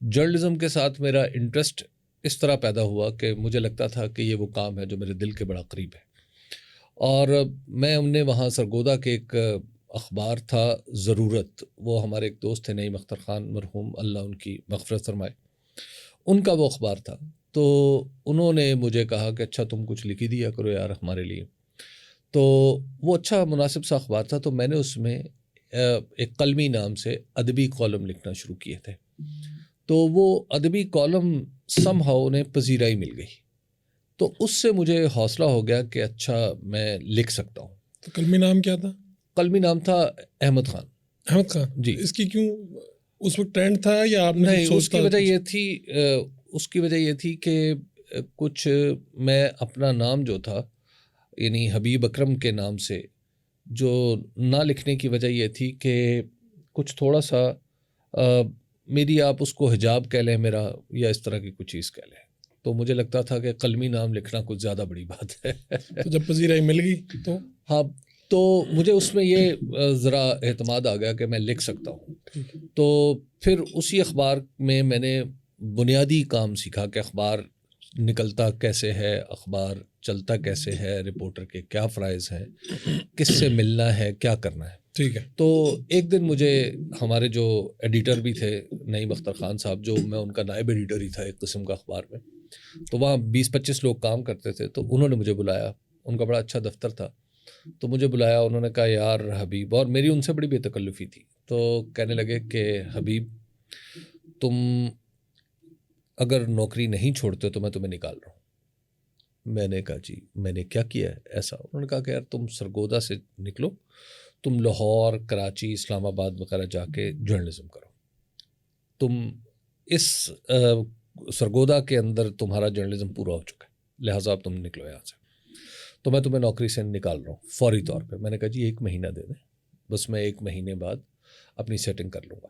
Journalism کے ساتھ میرا انٹرسٹ اس طرح پیدا ہوا کہ مجھے لگتا تھا کہ یہ وہ کام ہے جو میرے دل کے بڑا قریب ہے. اور میں ہم نے وہاں سرگودا کے ایک اخبار تھا ضرورت، وہ ہمارے ایک دوست تھے نعیم اختر خان مرحوم، اللہ ان کی مغفرت فرمائے، ان کا وہ اخبار تھا. تو انہوں نے مجھے کہا کہ اچھا تم کچھ لکھی دیا کرو یار ہمارے لیے. تو وہ اچھا مناسب سا اخبار تھا، تو میں نے اس میں ایک قلمی نام سے ادبی کالم لکھنا شروع کیے تھے. تو وہ ادبی کالم سم ہاؤ انہیں پذیرائی مل گئی، تو اس سے مجھے حوصلہ ہو گیا کہ اچھا میں لکھ سکتا ہوں. تو قلمی نام کیا تھا؟ قلمی نام تھا احمد خان. احمد خان جی. اس کی کیوں اس وقت ٹرینڈ تھا یا آپ نے نہیں، سوچا؟ اس کی وجہ یہ تھی کہ کچھ میں اپنا نام جو تھا یعنی حبیب اکرم کے نام سے جو نہ لکھنے کی وجہ یہ تھی کہ کچھ تھوڑا سا میری آپ اس کو حجاب کہہ لیں میرا، یا اس طرح کی کچھ چیز کہہ لیں. تو مجھے لگتا تھا کہ قلمی نام لکھنا کچھ زیادہ بڑی بات ہے. تو جب پذیرائی مل گئی تو ہاں، تو مجھے اس میں یہ ذرا اعتماد آ گیا کہ میں لکھ سکتا ہوں. تو پھر اسی اخبار میں نے بنیادی کام سیکھا کہ اخبار نکلتا کیسے ہے، اخبار چلتا کیسے ہے، رپورٹر کے کیا فرائض ہیں، کس سے ملنا ہے، کیا کرنا ہے. ٹھیک ہے. تو ایک دن مجھے ہمارے جو ایڈیٹر بھی تھے نعیم اختر خان صاحب، جو میں ان کا نائب ایڈیٹر ہی تھا ایک قسم کا اخبار میں، تو وہاں 20-25 لوگ کام کرتے تھے. تو انہوں نے مجھے بلایا، ان کا بڑا اچھا دفتر تھا، تو مجھے بلایا. انہوں نے کہا یار حبیب، اور میری ان سے بڑی بے تکلفی تھی، تو کہنے لگے کہ حبیب تم اگر نوکری نہیں چھوڑتے تو میں تمہیں نکال رہا ہوں. میں نے کہا جی میں نے کیا کیا ہے ایسا؟ انہوں نے کہا کہ یار تم سرگودا سے نکلو، تم لاہور، کراچی، اسلام آباد وغیرہ جا کے جرنلزم کرو. تم اس سرگودا کے اندر تمہارا جرنلزم پورا ہو چکا ہے، لہٰذا اب تم نکلو یہاں سے. تو میں تمہیں نوکری سے نکال رہا ہوں فوری طور پہ. میں نے کہا جی 1 مہینہ دے دیں، بس میں 1 مہینے بعد اپنی سیٹنگ کر لوں گا.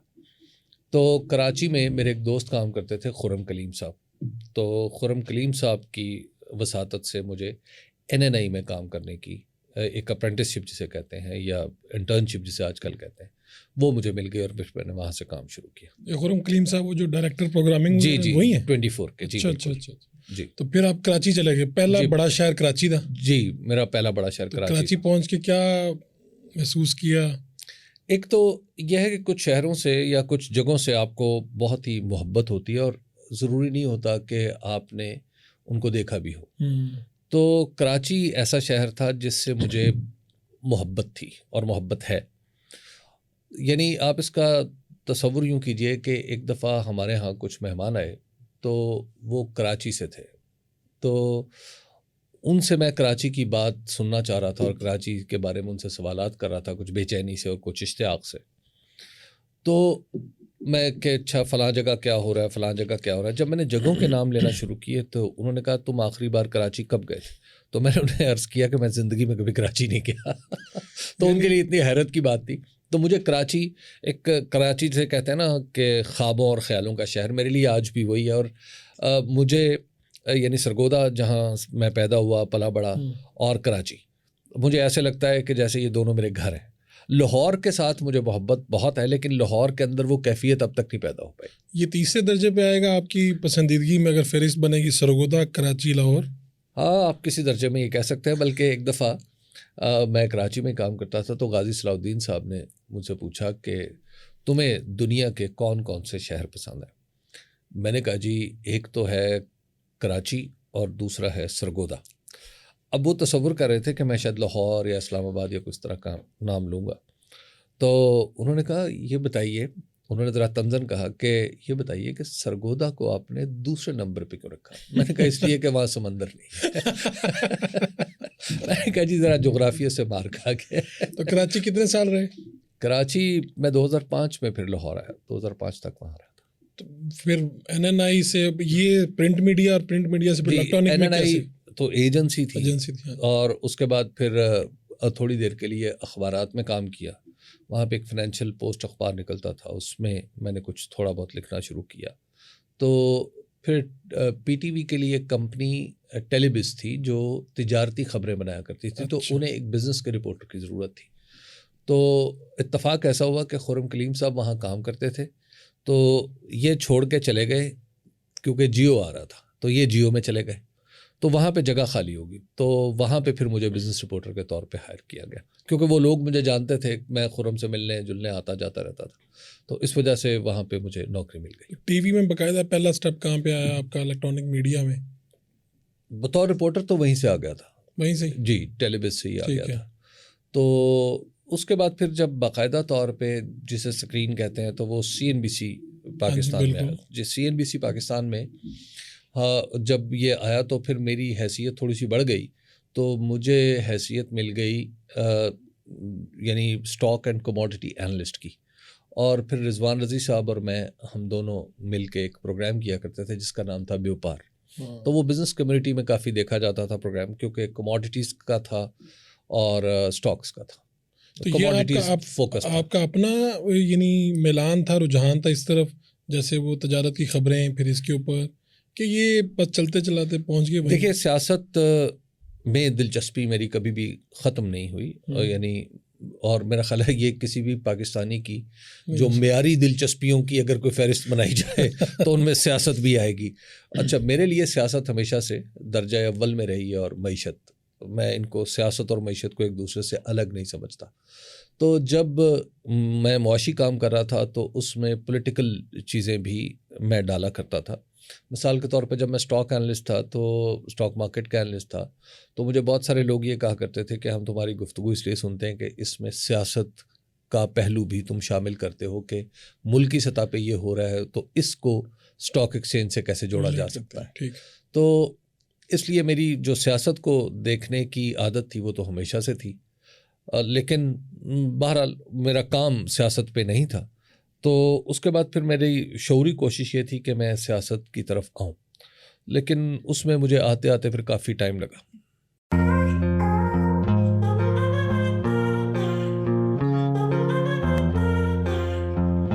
تو کراچی میں میرے ایک دوست کام کرتے تھے خرم کلیم صاحب. تو خرم کلیم صاحب کی وساطت سے مجھے NNI میں کام کرنے کی ایک اپرینٹس شپ جسے کہتے ہیں یا انٹرنشپ جسے آج کل کہتے ہیں، وہ مجھے مل گئی اور پھر میں نے وہاں سے کام شروع کیا. خرم کلیم صاحب وہ جو ڈائریکٹر پروگرامنگ جی جی وہی ہیں 24 کے. جی اچھا. جی. تو پھر آپ کراچی چلے گئے، پہلا بڑا شہر کراچی تھا؟ جی میرا پہلا بڑا شہر کراچی پہنچ کے کیا محسوس کیا؟ ایک تو یہ ہے کہ کچھ شہروں سے یا کچھ جگہوں سے آپ کو بہت ہی محبت ہوتی ہے، اور ضروری نہیں ہوتا کہ آپ نے ان کو دیکھا بھی ہو. تو کراچی ایسا شہر تھا جس سے مجھے محبت تھی اور محبت ہے. یعنی آپ اس کا تصور یوں کیجئے کہ ایک دفعہ ہمارے ہاں کچھ مہمان آئے، تو وہ کراچی سے تھے. تو ان سے میں کراچی کی بات سننا چاہ رہا تھا اور کراچی کے بارے میں ان سے سوالات کر رہا تھا، کچھ بے چینی سے اور کچھ اشتیاق سے. تو میں کہ اچھا فلاں جگہ کیا ہو رہا ہے، فلاں جگہ کیا ہو رہا ہے. جب میں نے جگہوں کے نام لینا شروع کیے تو انہوں نے کہا تم آخری بار کراچی کب گئے تھے؟ تو میں نے انہیں عرض کیا کہ میں زندگی میں کبھی کراچی نہیں گیا. تو ان کے لیے اتنی حیرت کی بات تھی. تو مجھے کراچی سے کہتے ہیں نا کہ خوابوں اور خیالوں کا شہر، میرے لیے آج بھی وہی ہے. اور مجھے یعنی سرگودا جہاں میں پیدا ہوا پلا بڑا اور کراچی، مجھے ایسے لگتا ہے کہ جیسے یہ دونوں میرے گھر ہیں. لاہور کے ساتھ مجھے محبت بہت ہے، لیکن لاہور کے اندر وہ کیفیت اب تک نہیں پیدا ہو پائی. یہ تیسرے درجے پہ آئے گا آپ کی پسندیدگی میں اگر فہرست بنے گی سرگودا، کراچی، لاہور؟ ہاں آپ کسی درجے میں یہ کہہ سکتے ہیں. بلکہ ایک دفعہ میں کراچی میں کام کرتا تھا تو غازی صلاح الدین صاحب نے مجھ سے پوچھا کہ تمہیں دنیا کے کون کون سے شہر پسند ہیں؟ میں نے کہا جی ایک تو ہے کراچی اور دوسرا ہے سرگودا. اب وہ تصور کر رہے تھے کہ میں شاید لاہور یا اسلام آباد یا کچھ طرح کا نام لوں گا. تو انہوں نے کہا یہ بتائیے، انہوں نے ذرا تنزن کہا کہ یہ بتائیے کہ سرگودا کو آپ نے دوسرے نمبر پہ کیوں رکھا؟ میں نے کہا اس لیے کہ وہاں سمندر نہیں ہے. میں نے کہا جی ذرا جغرافیہ سے مار کھا کے. تو کراچی کتنے سال رہے؟ کراچی میں 2005 میں پھر لاہور آیا، 2005 تک وہاں رہا. تو پھر NNI سے یہ پرنٹ میڈیا، اور پرنٹ میڈیا سے الیکٹرانک میں کیسے؟ تو ایجنسی تھی تھی. اور اس کے بعد پھر تھوڑی دیر کے لیے اخبارات میں کام کیا. وہاں پہ ایک فائنینشیل پوسٹ اخبار نکلتا تھا، اس میں میں نے کچھ تھوڑا بہت لکھنا شروع کیا. تو پھر PTV کے لیے ایک کمپنی ٹیلیبس تھی جو تجارتی خبریں بنایا کرتی تھی. تو انہیں ایک بزنس کے رپورٹر کی ضرورت تھی. تو اتفاق ایسا ہوا کہ خرم کلیم صاحب وہاں کام کرتے تھے. تو یہ چھوڑ کے چلے گئے کیونکہ جیو آ رہا تھا، تو یہ جیو میں چلے گئے، تو وہاں پہ جگہ خالی ہوگی، تو وہاں پہ پھر مجھے بزنس رپورٹر کے طور پہ ہائر کیا گیا، کیونکہ وہ لوگ مجھے جانتے تھے، میں خرم سے ملنے جلنے آتا جاتا رہتا تھا، تو اس وجہ سے وہاں پہ مجھے نوکری مل گئی۔ ٹی وی میں باقاعدہ پہلا سٹیپ کہاں پہ آیا آپ کا الیکٹرانک میڈیا میں؟ بطور رپورٹر تو وہیں سے آ گیا تھا، وہیں سے جی، ٹیلی ویژن سے ہی آ گیا تھا۔ تو اس کے بعد پھر جب باقاعدہ طور پہ جسے اسکرین کہتے ہیں تو وہ CNBC پاکستان میں آیا، جس CNBC پاکستان میں ہاں جب یہ آیا تو پھر میری حیثیت تھوڑی سی بڑھ گئی، تو مجھے حیثیت مل گئی یعنی اسٹاک اینڈ کموڈٹی اینالسٹ کی، اور پھر رضوان رضی صاحب اور میں ہم دونوں مل کے ایک پروگرام کیا کرتے تھے جس کا نام تھا بیوپار۔ تو وہ بزنس کمیونٹی میں کافی دیکھا جاتا تھا پروگرام، کیونکہ کموڈٹیز کا تھا اور اسٹاکس کا تھا۔ تو یہ آپ کا اپنا یعنی میلان تھا، رجحان تھا اس طرف، جیسے وہ تجارت کی خبریں، پھر اس کے اوپر کہ یہ بس چلتے چلاتے پہنچ گئے؟ دیکھیے سیاست میں دلچسپی میری کبھی بھی ختم نہیں ہوئی، یعنی اور میرا خیال ہے یہ کسی بھی پاکستانی کی جو معیاری دلچسپیوں کی اگر کوئی فہرست بنائی جائے تو ان میں سیاست بھی آئے گی۔ اچھا، میرے لیے سیاست ہمیشہ سے درجہ اول میں رہی ہے، اور معیشت، میں ان کو سیاست اور معیشت کو ایک دوسرے سے الگ نہیں سمجھتا۔ تو جب میں معاشی کام کر رہا تھا تو اس میں پولیٹیکل چیزیں بھی میں ڈالا کرتا تھا۔ مثال کے طور پہ جب میں اسٹاک اینالسٹ تھا، تو اسٹاک مارکیٹ کا اینالسٹ تھا، تو مجھے بہت سارے لوگ یہ کہا کرتے تھے کہ ہم تمہاری گفتگو اس لیے سنتے ہیں کہ اس میں سیاست کا پہلو بھی تم شامل کرتے ہو، کہ ملکی سطح پہ یہ ہو رہا ہے تو اس کو اسٹاک ایکسچینج سے کیسے جوڑا جا سکتا ہے۔ تو اس لیے میری جو سیاست کو دیکھنے کی عادت تھی وہ تو ہمیشہ سے تھی، لیکن بہرحال میرا کام سیاست پہ نہیں تھا۔ تو اس کے بعد پھر میری شعوری کوشش یہ تھی کہ میں سیاست کی طرف آؤں، لیکن اس میں مجھے آتے آتے پھر کافی ٹائم لگا۔